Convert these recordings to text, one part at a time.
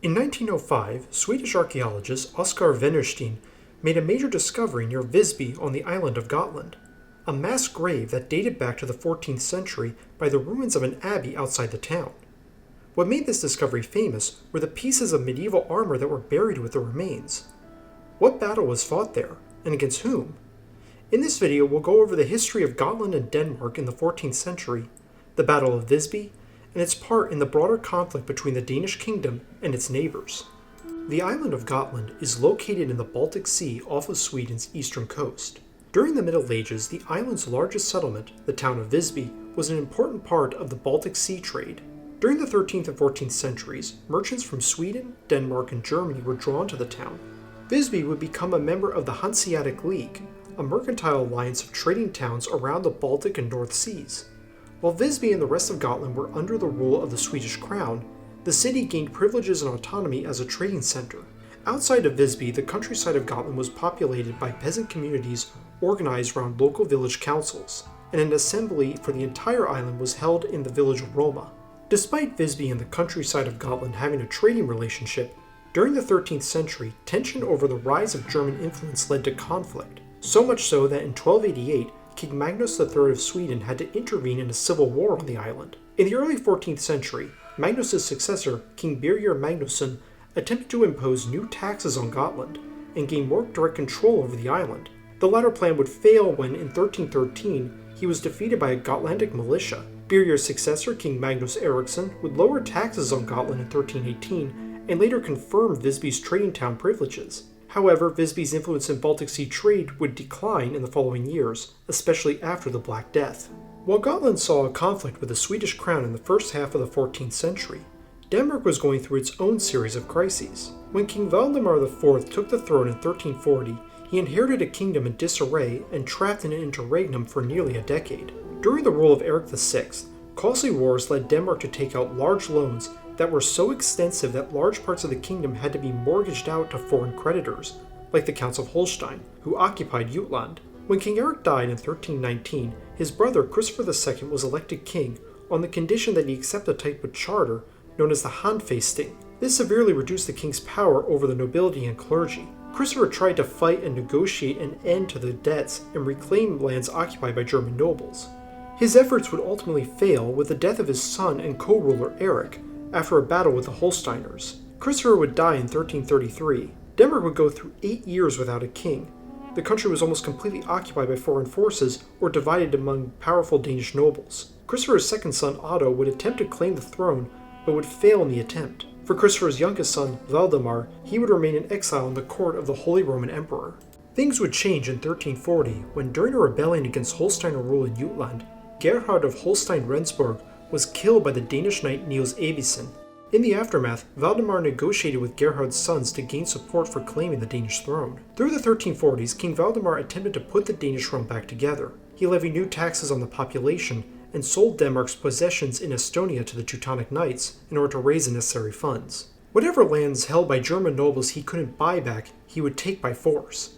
In 1905, Swedish archaeologist Oskar Wennerstein made a major discovery near Visby on the island of Gotland, a mass grave that dated back to the 14th century by the ruins of an abbey outside the town. What made this discovery famous were the pieces of medieval armor that were buried with the remains. What battle was fought there, and against whom? In this video, we'll go over the history of Gotland and Denmark in the 14th century, the Battle of Visby, and its part in the broader conflict between the Danish kingdom and its neighbors. The island of Gotland is located in the Baltic Sea off of Sweden's eastern coast. During the Middle Ages, the island's largest settlement, the town of Visby, was an important part of the Baltic Sea trade. During the 13th and 14th centuries, merchants from Sweden, Denmark, and Germany were drawn to the town. Visby would become a member of the Hanseatic League, a mercantile alliance of trading towns around the Baltic and North Seas. While Visby and the rest of Gotland were under the rule of the Swedish crown, the city gained privileges and autonomy as a trading center. Outside of Visby, the countryside of Gotland was populated by peasant communities organized around local village councils, and an assembly for the entire island was held in the village of Roma. Despite Visby and the countryside of Gotland having a trading relationship, during the 13th century, tension over the rise of German influence led to conflict, so much so that in 1288, King Magnus III of Sweden had to intervene in a civil war on the island. In the early 14th century, Magnus' successor, King Birger Magnusson, attempted to impose new taxes on Gotland and gain more direct control over the island. The latter plan would fail when, in 1313, he was defeated by a Gotlandic militia. Birger's successor, King Magnus Eriksson, would lower taxes on Gotland in 1318 and later confirm Visby's trading town privileges. However, Visby's influence in Baltic Sea trade would decline in the following years, especially after the Black Death. While Gotland saw a conflict with the Swedish crown in the first half of the 14th century, Denmark was going through its own series of crises. When King Valdemar IV took the throne in 1340, he inherited a kingdom in disarray and trapped in an interregnum for nearly a decade. During the rule of Erik VI, costly wars led Denmark to take out large loans that were so extensive that large parts of the kingdom had to be mortgaged out to foreign creditors, like the Counts of Holstein, who occupied Jutland. When King Erik died in 1319, his brother Christopher II was elected king on the condition that he accept a type of charter known as the Handfasting. This severely reduced the king's power over the nobility and clergy. Christopher tried to fight and negotiate an end to the debts and reclaim lands occupied by German nobles. His efforts would ultimately fail with the death of his son and co-ruler Erik after a battle with the Holsteiners. Christopher would die in 1333. Denmark would go through 8 years without a king. The country was almost completely occupied by foreign forces or divided among powerful Danish nobles. Christopher's second son Otto would attempt to claim the throne, but would fail in the attempt. For Christopher's youngest son, Valdemar, he would remain in exile in the court of the Holy Roman Emperor. Things would change in 1340 when, during a rebellion against Holsteiner rule in Jutland, Gerhard of Holstein-Rendsburg was killed by the Danish knight Niels Ebbesen. In the aftermath, Valdemar negotiated with Gerhard's sons to gain support for claiming the Danish throne. Through the 1340s, King Valdemar attempted to put the Danish realm back together. He levied new taxes on the population and sold Denmark's possessions in Estonia to the Teutonic Knights in order to raise the necessary funds. Whatever lands held by German nobles he couldn't buy back, he would take by force.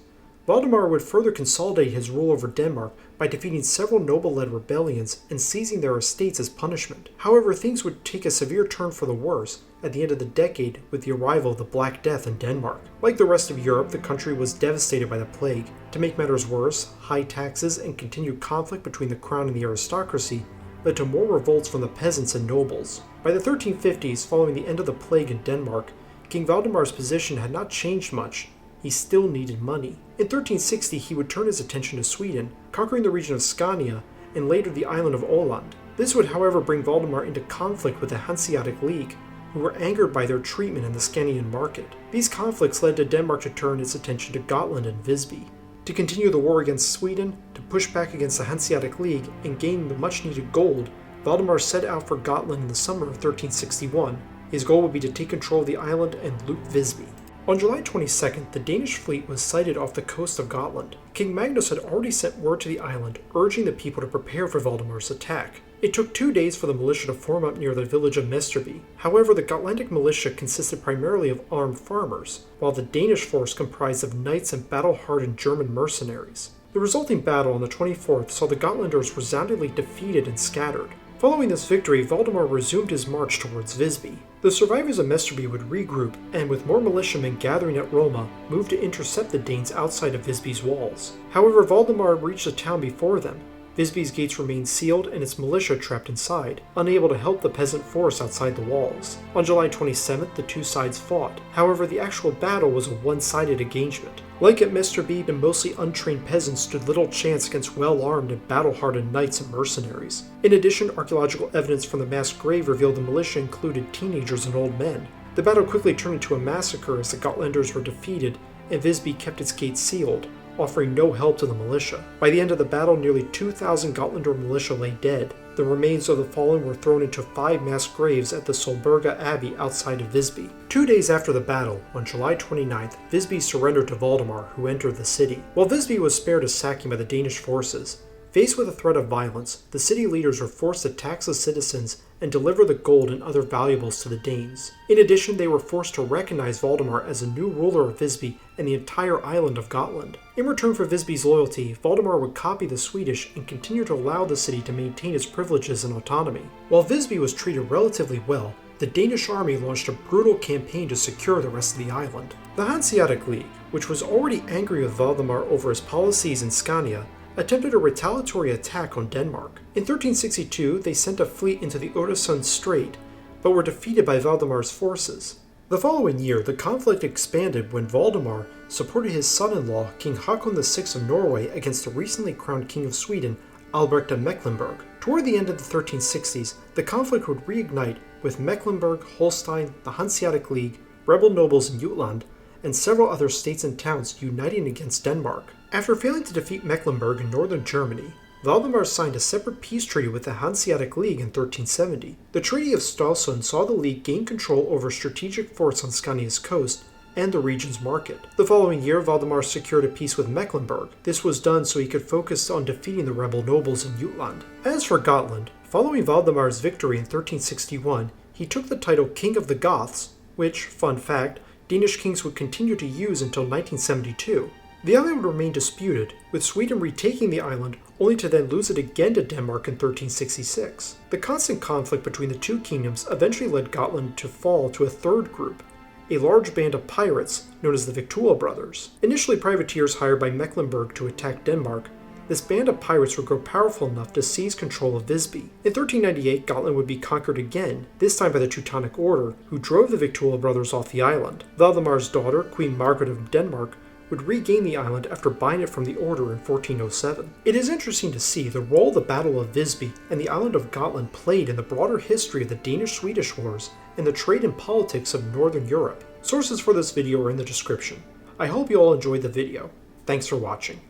Valdemar would further consolidate his rule over Denmark by defeating several noble-led rebellions and seizing their estates as punishment. However, things would take a severe turn for the worse at the end of the decade with the arrival of the Black Death in Denmark. Like the rest of Europe, the country was devastated by the plague. To make matters worse, high taxes and continued conflict between the crown and the aristocracy led to more revolts from the peasants and nobles. By the 1350s, following the end of the plague in Denmark, King Valdemar's position had not changed much. He still needed money. In 1360, he would turn his attention to Sweden, conquering the region of Scania and later the island of Åland. This would, however, bring Valdemar into conflict with the Hanseatic League, who were angered by their treatment in the Scanian market. These conflicts led to Denmark to turn its attention to Gotland and Visby. To continue the war against Sweden, to push back against the Hanseatic League, and gain the much-needed gold, Valdemar set out for Gotland in the summer of 1361. His goal would be to take control of the island and loot Visby. On July 22nd, the Danish fleet was sighted off the coast of Gotland. King Magnus had already sent word to the island, urging the people to prepare for Valdemar's attack. It took 2 days for the militia to form up near the village of Mesterby. However, the Gotlandic militia consisted primarily of armed farmers, while the Danish force comprised of knights and battle-hardened German mercenaries. The resulting battle on the 24th saw the Gotlanders resoundingly defeated and scattered. Following this victory, Valdemar resumed his march towards Visby. The survivors of Mesterby would regroup and, with more militiamen gathering at Roma, move to intercept the Danes outside of Visby's walls. However, Valdemar reached the town before them. Visby's gates remained sealed and its militia trapped inside, unable to help the peasant force outside the walls. On July 27th, the two sides fought. However, the actual battle was a one-sided engagement. Like at Mesterby, the mostly untrained peasants stood little chance against well-armed and battle-hardened knights and mercenaries. In addition, archaeological evidence from the mass grave revealed the militia included teenagers and old men. The battle quickly turned into a massacre as the Gotlanders were defeated, and Visby kept its gates sealed, offering no help to the militia. By the end of the battle, nearly 2,000 Gotlander militia lay dead. The remains of the fallen were thrown into 5 mass graves at the Solberga Abbey outside of Visby. 2 days after the battle, on July 29th, Visby surrendered to Valdemar, who entered the city. While Visby was spared a sacking by the Danish forces, faced with a threat of violence, the city leaders were forced to tax the citizens and deliver the gold and other valuables to the Danes. In addition, they were forced to recognize Valdemar as a new ruler of Visby and the entire island of Gotland. In return for Visby's loyalty, Valdemar would copy the Swedish and continue to allow the city to maintain its privileges and autonomy. While Visby was treated relatively well, the Danish army launched a brutal campaign to secure the rest of the island. The Hanseatic League, which was already angry with Valdemar over his policies in Scania, attempted a retaliatory attack on Denmark. In 1362, they sent a fleet into the Øresund Strait, but were defeated by Valdemar's forces. The following year, the conflict expanded when Valdemar supported his son-in-law, King Håkon VI of Norway, against the recently crowned King of Sweden, Albrecht of Mecklenburg. Toward the end of the 1360s, the conflict would reignite with Mecklenburg, Holstein, the Hanseatic League, rebel nobles in Jutland, and several other states and towns uniting against Denmark. After failing to defeat Mecklenburg in northern Germany, Valdemar signed a separate peace treaty with the Hanseatic League in 1370. The Treaty of Stralsund saw the League gain control over strategic forts on Scania's coast and the region's market. The following year, Valdemar secured a peace with Mecklenburg. This was done so he could focus on defeating the rebel nobles in Jutland. As for Gotland, following Valdemar's victory in 1361, he took the title King of the Goths, which, fun fact, Danish kings would continue to use until 1972. The island would remain disputed, with Sweden retaking the island only to then lose it again to Denmark in 1366. The constant conflict between the two kingdoms eventually led Gotland to fall to a third group, a large band of pirates known as the Victual Brothers. Initially privateers hired by Mecklenburg to attack Denmark, this band of pirates would grow powerful enough to seize control of Visby. In 1398, Gotland would be conquered again, this time by the Teutonic Order, who drove the Victual Brothers off the island. Valdemar's daughter, Queen Margaret of Denmark, would regain the island after buying it from the Order in 1407. It is interesting to see the role the Battle of Visby and the island of Gotland played in the broader history of the Danish-Swedish Wars and the trade and politics of Northern Europe. Sources for this video are in the description. I hope you all enjoyed the video. Thanks for watching.